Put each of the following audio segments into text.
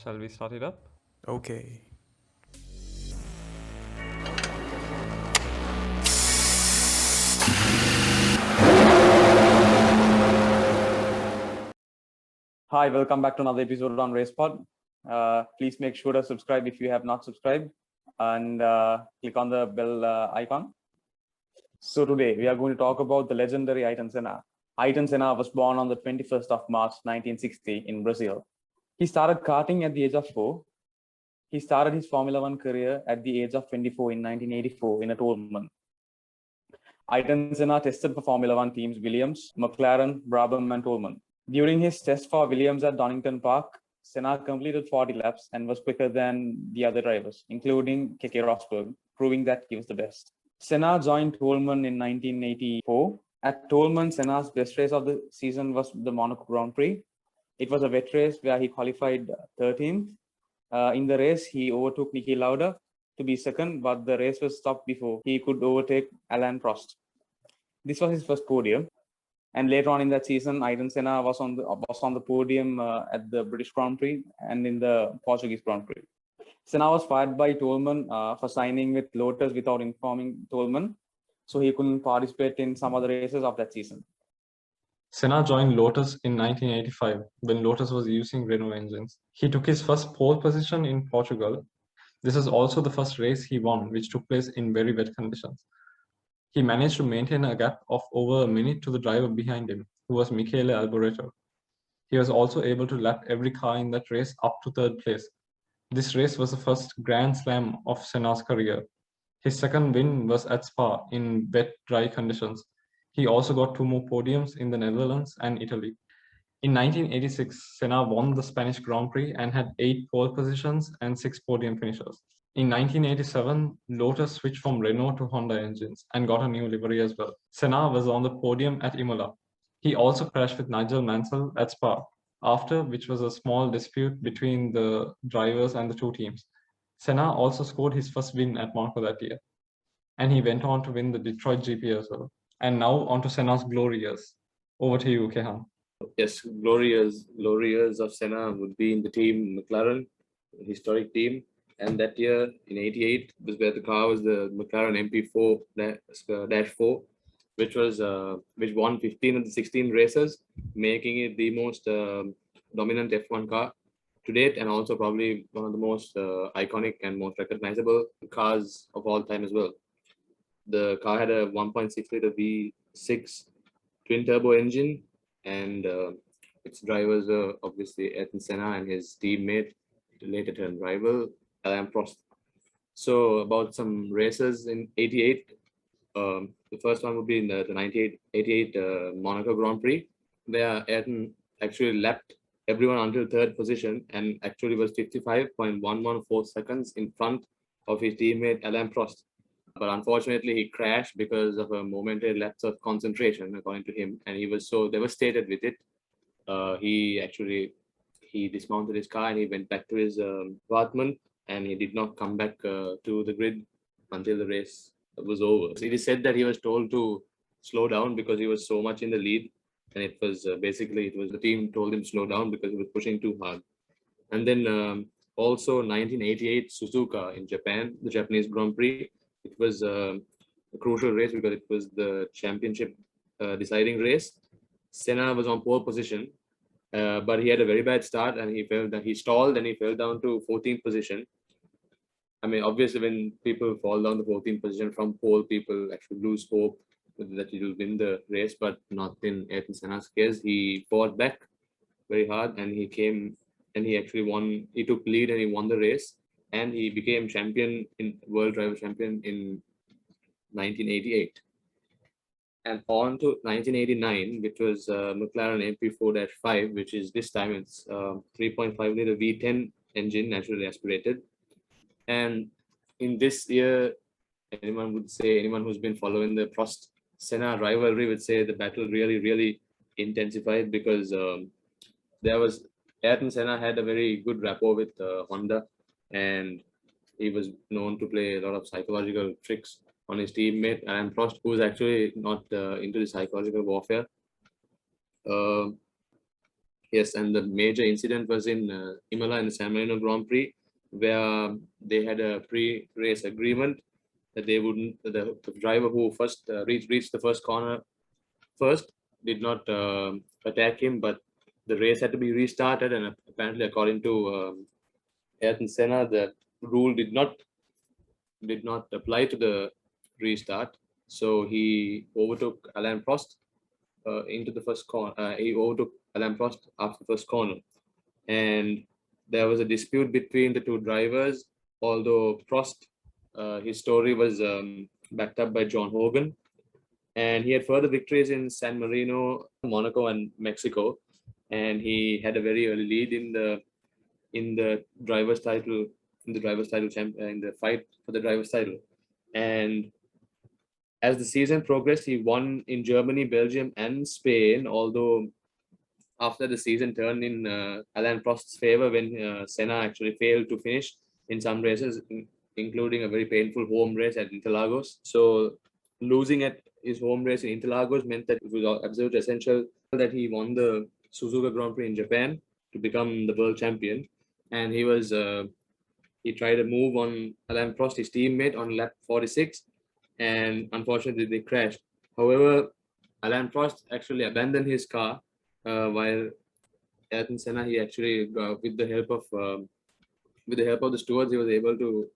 Shall we start it up? Okay. Hi, welcome back to another episode on Racepod. Please make sure to subscribe if you have not subscribed and click on the bell icon. So today we are going to talk about the legendary Ayrton Senna. Ayrton Senna was born on the 21st of March 1960 in Brazil. He started karting at the age of 4. He started his Formula One career at the age of 24 in 1984 in a Toleman. Ayrton Senna tested for Formula One teams Williams, McLaren, Brabham, and Toleman. During his test for Williams at Donington Park, Senna completed 40 laps and was quicker than the other drivers, including Keke Rosberg, proving that he was the best. Senna joined Toleman in 1984. At Toleman, Senna's best race of the season was the Monaco Grand Prix. It was a wet race where he qualified 13th. In the race, he overtook Niki Lauda to be second, but the race was stopped before he could overtake Alain Prost. This was his first podium. And later on in that season, Ayrton Senna was on the podium at the British Grand Prix and in the Portuguese Grand Prix. Senna was fired by Toleman for signing with Lotus without informing Toleman, so he couldn't participate in some other races of that season. Senna joined Lotus in 1985 when Lotus was using Renault engines. He took his first pole position in Portugal. This is also the first race he won, which took place in very wet conditions. He managed to maintain a gap of over a minute to the driver behind him, who was Michele Alboreto. He was also able to lap every car in that race up to third place. This race was the first Grand Slam of Senna's career. His second win was at Spa in wet, dry conditions. He also got 2 more podiums in the Netherlands and Italy. In 1986, Senna won the Spanish Grand Prix and had 8 pole positions and 6 podium finishes. In 1987, Lotus switched from Renault to Honda engines and got a new livery as well. Senna was on the podium at Imola. He also crashed with Nigel Mansell at Spa, after which was a small dispute between the drivers and the two teams. Senna also scored his first win at Monaco that year, and he went on to win the Detroit GP as well. And now on to Senna's glory years. Over to you, Kehan. Yes, glory years of Senna would be in the team McLaren, historic team. And that year in '88 was where the car was the McLaren MP4-4, which won 15 of the 16 races, making it the most dominant F1 car to date, and also probably one of the most iconic and most recognizable cars of all time as well. The car had a 1.6-liter V6 twin turbo engine, and its drivers were obviously Ayrton Senna and his teammate, later turned rival, Alain Prost. So about some races in '88, the first one would be in the 1988 Monaco Grand Prix, where Ayrton actually lapped everyone until third position and actually was 55.114 seconds in front of his teammate Alain Prost. But unfortunately, he crashed because of a momentary lapse of concentration, according to him, and he was so devastated with it. He dismounted his car and he went back to his apartment, and he did not come back to the grid until the race was over. So it is said that he was told to slow down because he was so much in the lead, and it was the team told him slow down because he was pushing too hard. And then also 1988 Suzuka in Japan, the Japanese Grand Prix. It was a crucial race because it was the championship deciding race. Senna was on pole position, but he had a very bad start and he stalled and he fell down to 14th position. I mean, obviously, when people fall down to 14th position from pole, people actually lose hope that he will win the race, but not in Ayrton Senna's case. He fought back very hard and he actually won. He took lead and he won the race, and he became world driver champion in 1988. And on to 1989, which was McLaren MP4-5, which is this time it's 3.5-liter V10 engine, naturally aspirated. And in this year, anyone who's been following the Prost-Senna rivalry would say the battle really, really intensified because Ayrton Senna had a very good rapport with Honda, and he was known to play a lot of psychological tricks on his teammate Alain Prost, who was actually not into the psychological warfare. Yes, and the major incident was in Imola in the San Marino Grand Prix, where they had a pre-race agreement that they wouldn't. The driver who first reached the first corner first did not attack him, but the race had to be restarted, and apparently, according to Ayrton Senna, the rule did not apply to the restart. So he overtook Alain Prost into the first corner. He overtook Alain Prost after the first corner, and there was a dispute between the two drivers. Although Prost, his story was backed up by John Hogan, and he had further victories in San Marino, Monaco, and Mexico, and he had a very early lead in the driver's title in the fight for the driver's title. And as the season progressed, he won in Germany, Belgium, and Spain. Although after the season turned in Alain Prost's favor when Senna actually failed to finish in some races, including a very painful home race at Interlagos. So losing at his home race in Interlagos meant that it was absolutely essential that he won the Suzuka Grand Prix in Japan to become the world champion. And he tried a move on Alain Prost, his teammate, on lap 46, and unfortunately they crashed. However, Alain Prost actually abandoned his car while Ayrton Senna, he actually with the help of the stewards, he was able to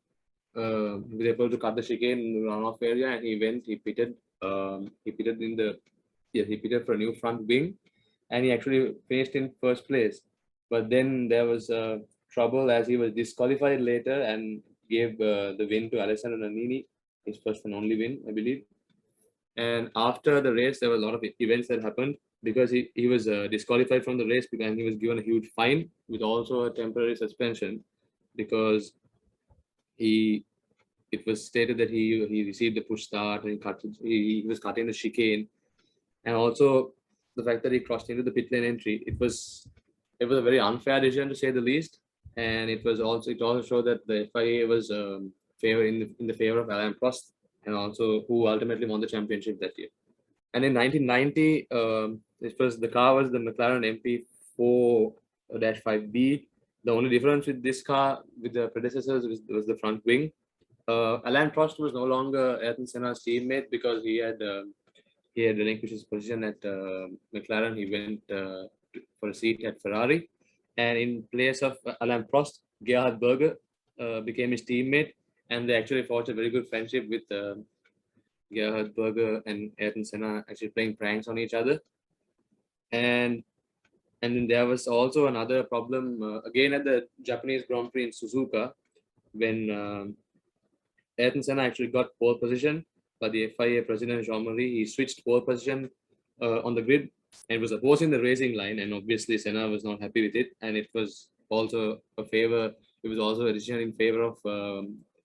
cut the chicane in the runoff area, and he pitted for a new front wing, and he actually finished in first place. But then there was trouble as he was disqualified later and gave the win to Alessandro Nannini, his first and only win, I believe. And after the race, there were a lot of events that happened because he was disqualified from the race, and he was given a huge fine with also a temporary suspension because it was stated that he received the push start and he was cutting the chicane, and also the fact that he crossed into the pit lane entry. It was a very unfair decision, to say the least, and it also showed that the FIA was in the favor of Alain Prost, and also who ultimately won the championship that year. And in 1990, the car was the McLaren MP4-5B. The only difference with this car with the predecessors was the front wing. Alain Prost was no longer Ayrton Senna's teammate because he had relinquished his position at McLaren. He went for a seat at Ferrari, and in place of Alain Prost, Gerhard Berger became his teammate, and they actually forged a very good friendship with Gerhard Berger and Ayrton Senna actually playing pranks on each other. And then there was also another problem again at the Japanese Grand Prix in Suzuka when Ayrton Senna actually got pole position, but the FIA president Jean-Marie, he switched pole position on the grid and was opposing the racing line, and obviously Senna was not happy with it, and it was also a decision in favor of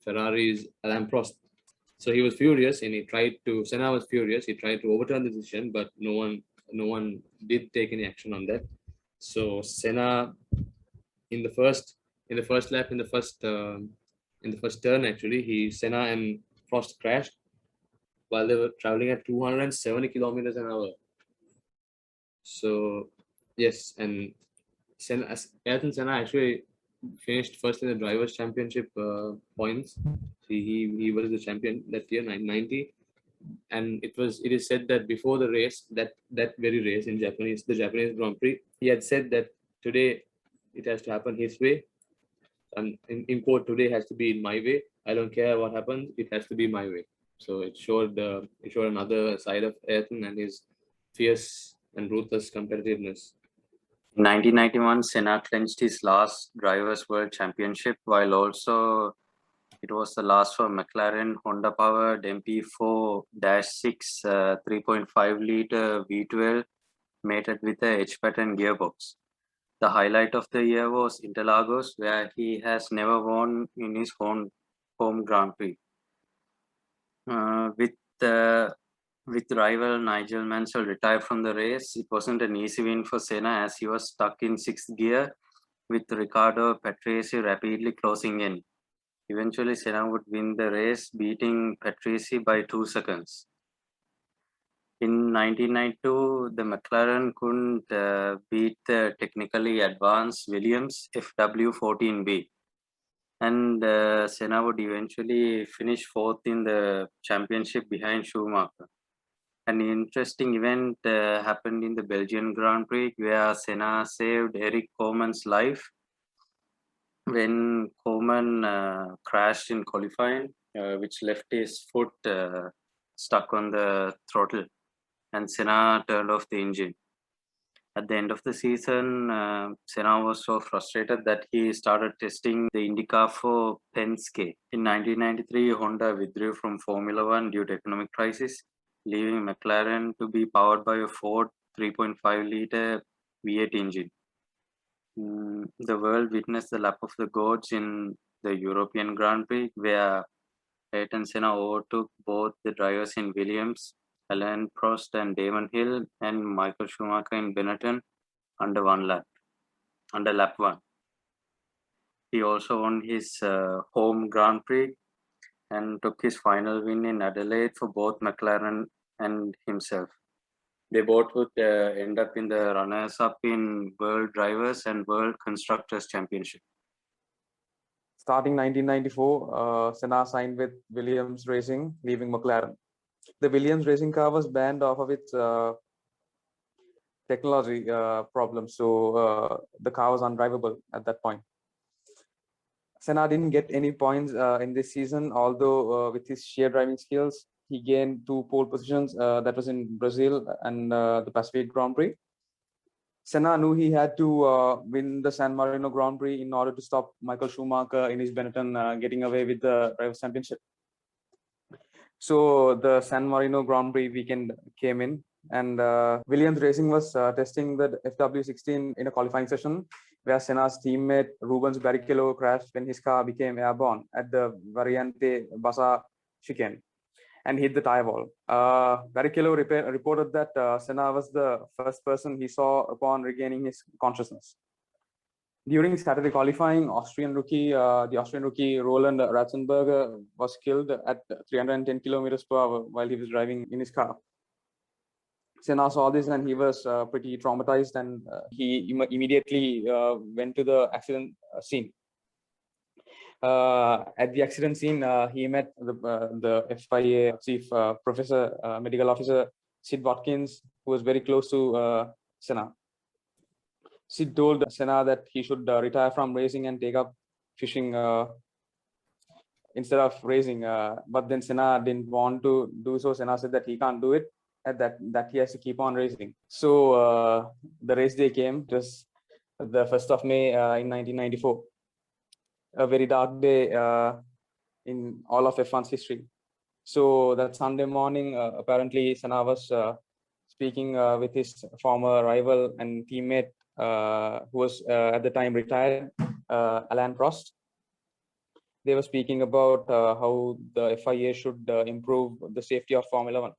Ferrari's Alain Prost. So he was furious, and Senna was furious. He tried to overturn the decision, but no one did take any action on that. So Senna, in the first turn, actually, Senna and Prost crashed while they were traveling at 270 kilometers an hour. So yes, and Ayrton Senna actually finished first in the drivers' championship points. He was the champion that year, 1990, and it is said that before the race, that very race the Japanese Grand Prix, he had said that today it has to happen his way, and in quote, today has to be in my way. I don't care what happens, it has to be my way. So it showed another side of Ayrton and his fierce and ruthless competitiveness. In 1991, Senna clinched his last Drivers' World Championship, while also it was the last for McLaren Honda-powered MP4-6 3.5-liter V12 mated with a H-pattern gearbox. The highlight of the year was Interlagos, where he has never won in his home Grand Prix. With rival Nigel Mansell retired from the race, it wasn't an easy win for Senna as he was stuck in 6th gear with Riccardo Patrese rapidly closing in. Eventually, Senna would win the race, beating Patrese by 2 seconds. In 1992, the McLaren couldn't beat the technically advanced Williams FW14B, and Senna would eventually finish fourth in the championship behind Schumacher. An interesting event happened in the Belgian Grand Prix where Senna saved Eric Koeman's life when Koeman crashed in qualifying, which left his foot stuck on the throttle, and Senna turned off the engine. At the end of the season, Senna was so frustrated that he started testing the IndyCar for Penske. In 1993, Honda withdrew from Formula One due to economic crisis, leaving McLaren to be powered by a Ford 3.5-liter V8 engine. The world witnessed the lap of the gods in the European Grand Prix, where Ayrton Senna overtook both the drivers in Williams, Alain Prost and Damon Hill, and Michael Schumacher in Benetton under lap one. He also won his home Grand Prix and took his final win in Adelaide for both McLaren and himself. They both would end up in the runners-up in World Drivers and World Constructors Championship. Starting 1994, Senna signed with Williams Racing, leaving McLaren. The Williams racing car was banned off of its technology problems, so the car was undrivable at that point. Senna didn't get any points in this season, although with his sheer driving skills, he gained 2 pole positions. That was in Brazil and the Pacific Grand Prix. Senna knew he had to win the San Marino Grand Prix in order to stop Michael Schumacher in his Benetton getting away with the Drivers' Championship. So the San Marino Grand Prix weekend came in, and Williams Racing was testing the FW16 in a qualifying session, where Senna's teammate Rubens Barrichello crashed when his car became airborne at the Variante Bassa chicane and hit the tire wall. Barrichello reported that Senna was the first person he saw upon regaining his consciousness. During Saturday qualifying, the Austrian rookie Roland Ratzenberger was killed at 310 kilometers per hour while he was driving in his car. Senna saw this and he was pretty traumatized, and he immediately went to the accident scene. At the accident scene, he met the FIA chief professor, medical officer Sid Watkins, who was very close to Senna. Sid told Senna that he should retire from racing and take up fishing instead of racing. But then Senna didn't want to do so. Senna said that he can't do it, and that he has to keep on racing. So the race day came. It was the 1st of May in 1994. A very dark day in all of F1's history. So that Sunday morning, apparently Senna was speaking with his former rival and teammate, who was at the time retired, Alain Prost. They were speaking about how the FIA should improve the safety of Formula One.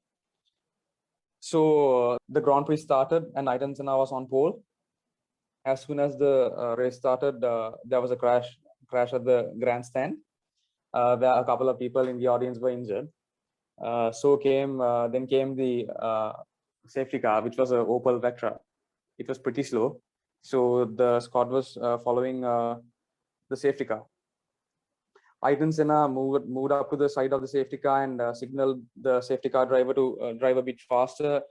So the Grand Prix started and Ayrton Senna was on pole. As soon as the race started, there was a crash at the grandstand, where a couple of people in the audience were injured. Then came the safety car, which was an Opel Vectra. It was pretty slow, so the squad was following the safety car. Ayrton Senna moved up to the side of the safety car and signaled the safety car driver to drive a bit faster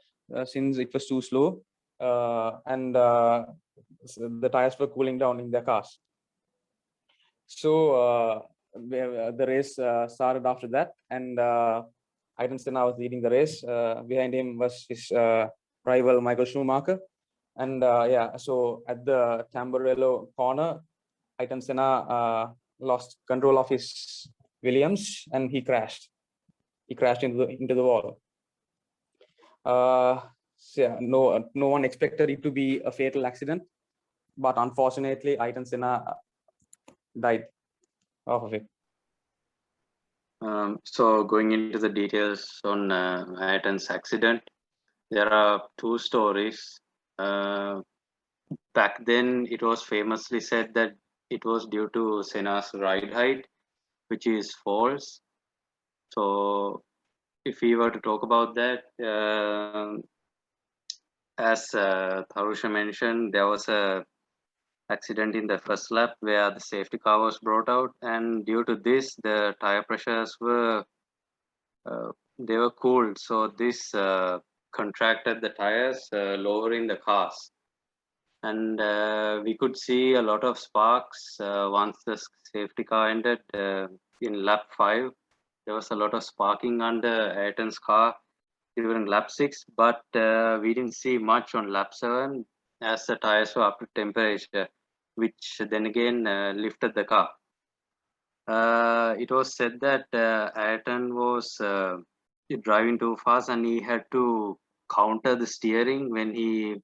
since it was too slow, and the tires were cooling down in their cars. So the race started after that, and Ayrton Senna was leading the race. Behind him was his rival Michael Schumacher. And so at the Tamburello corner, Ayrton Senna lost control of his Williams and he crashed. He crashed into the wall. No one expected it to be a fatal accident, but unfortunately, Ayrton Senna died off of it. So going into the details on Ayrton's accident, there are 2 stories. Back then, it was famously said that it was due to Senna's ride height, which is false. So if we were to talk about that, as Tarusha mentioned, there was a accident in the first lap where the safety car was brought out, and due to this, the tire pressures were they were cooled, so this contracted the tires, lowering the cars. And we could see a lot of sparks once the safety car ended in lap 5. There was a lot of sparking under Ayrton's car during lap 6, but we didn't see much on lap 7 as the tires were up to temperature, which then again lifted the car. It was said that Ayrton was driving too fast and he had to counter the steering when he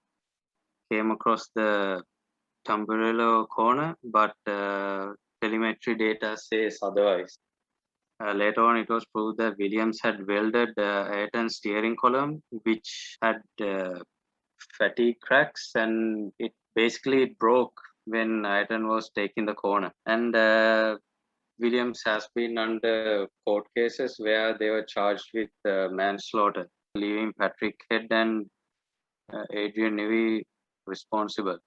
came across the Tamburello corner, but telemetry data says otherwise. Later on, it was proved that Williams had welded Ayrton's steering column, which had fatigue cracks, and it basically broke when Ayrton was taking the corner. And Williams has been under court cases where they were charged with manslaughter, leaving Patrick Head and Adrian Newey responsible.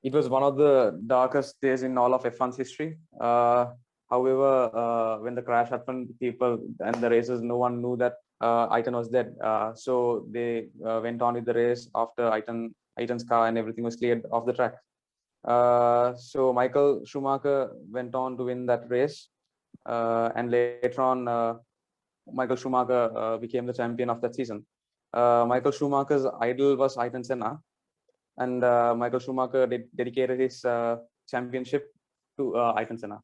It was one of the darkest days in all of F1's history. However, when the crash happened, people and the racers, no one knew that Ayrton was dead. So they went on with the race after Ayrton's car and everything was cleared off the track. So Michael Schumacher went on to win that race. And later on, Michael Schumacher became the champion of that season. Michael Schumacher's idol was Ayrton Senna. And Michael Schumacher dedicated his championship to Ayrton Senna.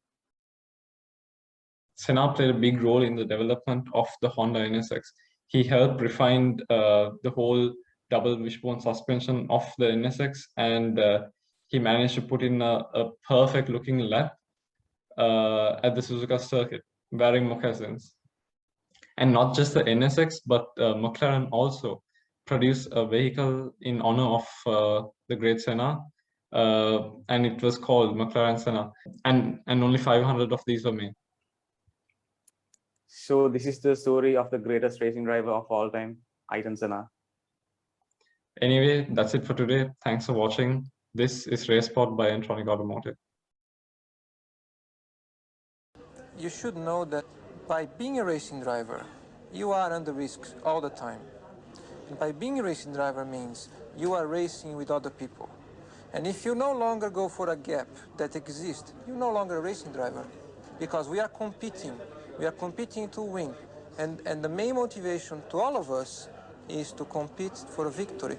Senna played a big role in the development of the Honda NSX. He helped refine the whole double wishbone suspension of the NSX, and he managed to put in a perfect looking lap at the Suzuka circuit, wearing moccasins. And not just the NSX, but McLaren also produced a vehicle in honor of the great Senna, and it was called McLaren Senna, and only 500 of these were made. So this is the story of the greatest racing driver of all time, Ayrton Senna. Anyway, that's it for today. Thanks for watching. This is Racepod by Ntronic Automotive. You should know that by being a racing driver, you are under risk all the time. And by being a racing driver means you are racing with other people. And if you no longer go for a gap that exists, you're no longer a racing driver, because we are competing. We are competing to win. And the main motivation to all of us is to compete for a victory.